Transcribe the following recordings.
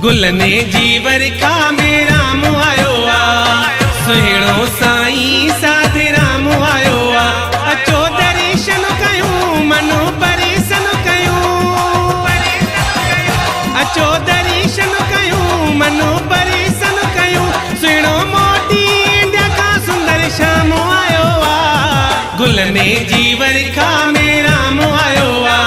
गुलने जी वरखा में राम आयो आ, सुहिणो साईं साधे राम आयो आ। अचो दर्शन कयूं मनो परेशान कयूं, अचो दर्शन कयूं मनो परेशान कयूं। सुहिणो मोटी इंडिया का सुंदर शाम आयो आ, गुलने जी वरखा में राम आयो आ,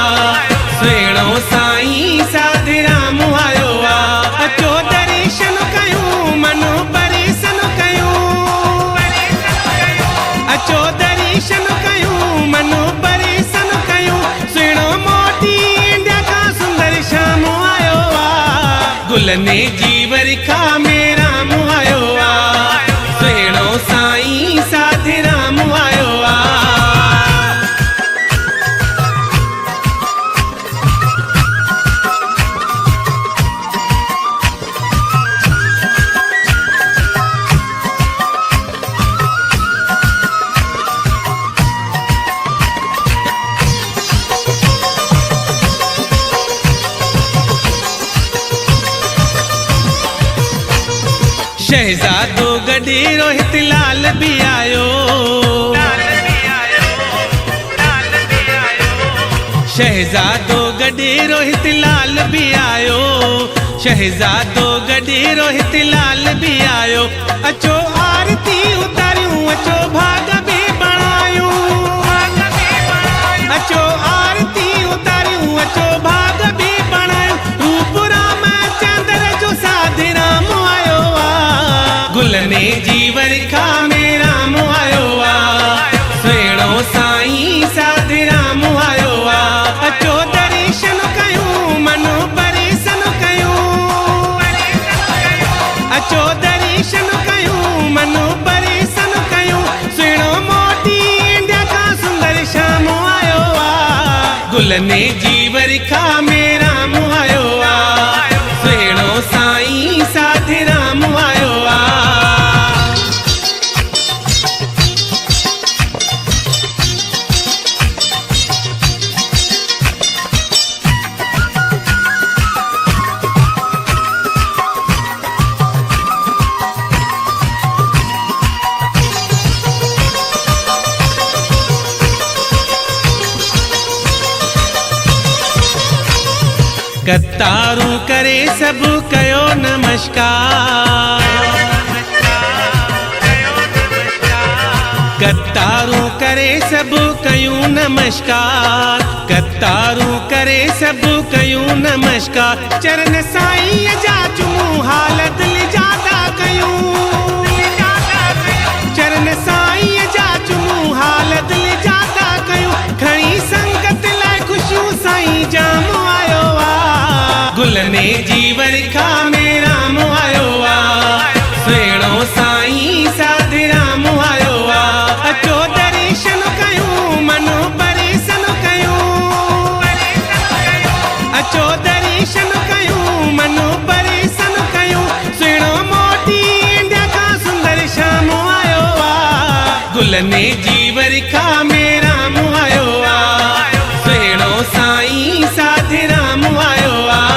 सुहिणो साईं साधे राम आयो आ। अचो दर्शन कयूं मनो परेशान कयूं, अचो दर्शन कयूं मनो परेशान कयूं। सुहिणो मोटी इंडिया का सुंदर शाम आयो आ, गुलने जी वरखा में राम आयो आ, सुहिणो साईं साधे राम आयो आ। शहजादो गॾे रोहित लाल भी आयो, शहजादो गॾे रोहित लाल भी आयो, शहजादो गॾे रोहित लाल भी आयो। अचो आरती उतारियूं, अचो भाग भी बणायूं, अचो आरती उतारियूं, अचो भाग भी बणायूं। रूप राम चंद्र जो साधे राम आयो आ, गुलने जी वरखा में राम आयो आ, सुहिणो साईं साधे राम आयो आ। अचो दर्शन कयूं मनो परेशान कयूं, अचो दर्शन कयूं मनो परेशान कयूं। सुहिणो मोटी इंडिया का सुंदर शाम आयो आ, गुलने जी वरखा में राम आयो आ, सुहिणो साईं साधे राम आयो आ। कतारूं करे सब कयो नमस्कार, कतारूं करे सब कयूं नमस्कार, कतारूं करे सब कयूं नमस्कार। चरण साईं जा चूमूं हाल दिल जादा कयूं, चरण साईं जा चूमूं हाल दिल जादा कयूं। खणी संगत लाइ खुशियूं साईं जाम आयो आ, गुलने जी वरखा में राम आयो आ, सुहिणो साईं साधे राम आयो आ। अचो दर्शन कयूं मनो परेशान कयूं, अचो दर्शन कयूं मनो परेशान कयूं। सुहिणो मोटी इंडिया का सुंदर शाम आयो आ, गुलने जी वरखा में राम आयो आ, सुहिणो साईं साधे राम आयो आ।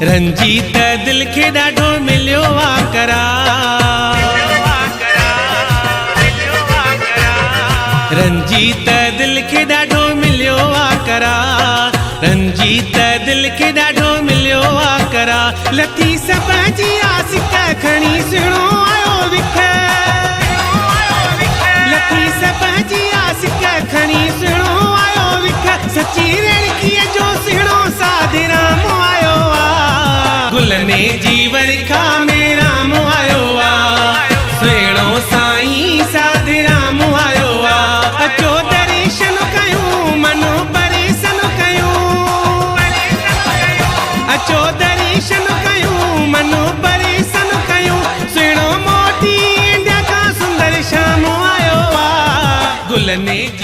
रंजीत दिल खे ॾाढो मिलियो आ करार, रंजीत दिल खे ॾाढो मिलियो आ करार, रंजीत दिल खे ॾाढो मिलियो आ करार। लथी सब जी आसिक खणी सुहिणो आयो विख, लथी सब जी आसिक खणी सुहिणो आयो विख। सची रेणकीअ जो सुहिणो साधे राम आयो आ, गुलने जी वरखा में राम आयो आ, सुहिणो साईं साधे राम आयो आ। अचो दर्शन कयूं मनो परेशान कयूं, अचो दर्शन कयूं मनो परेशान कयूं। सुहिणो मोटी इंडिया का सुंदर शाम आयो गुलने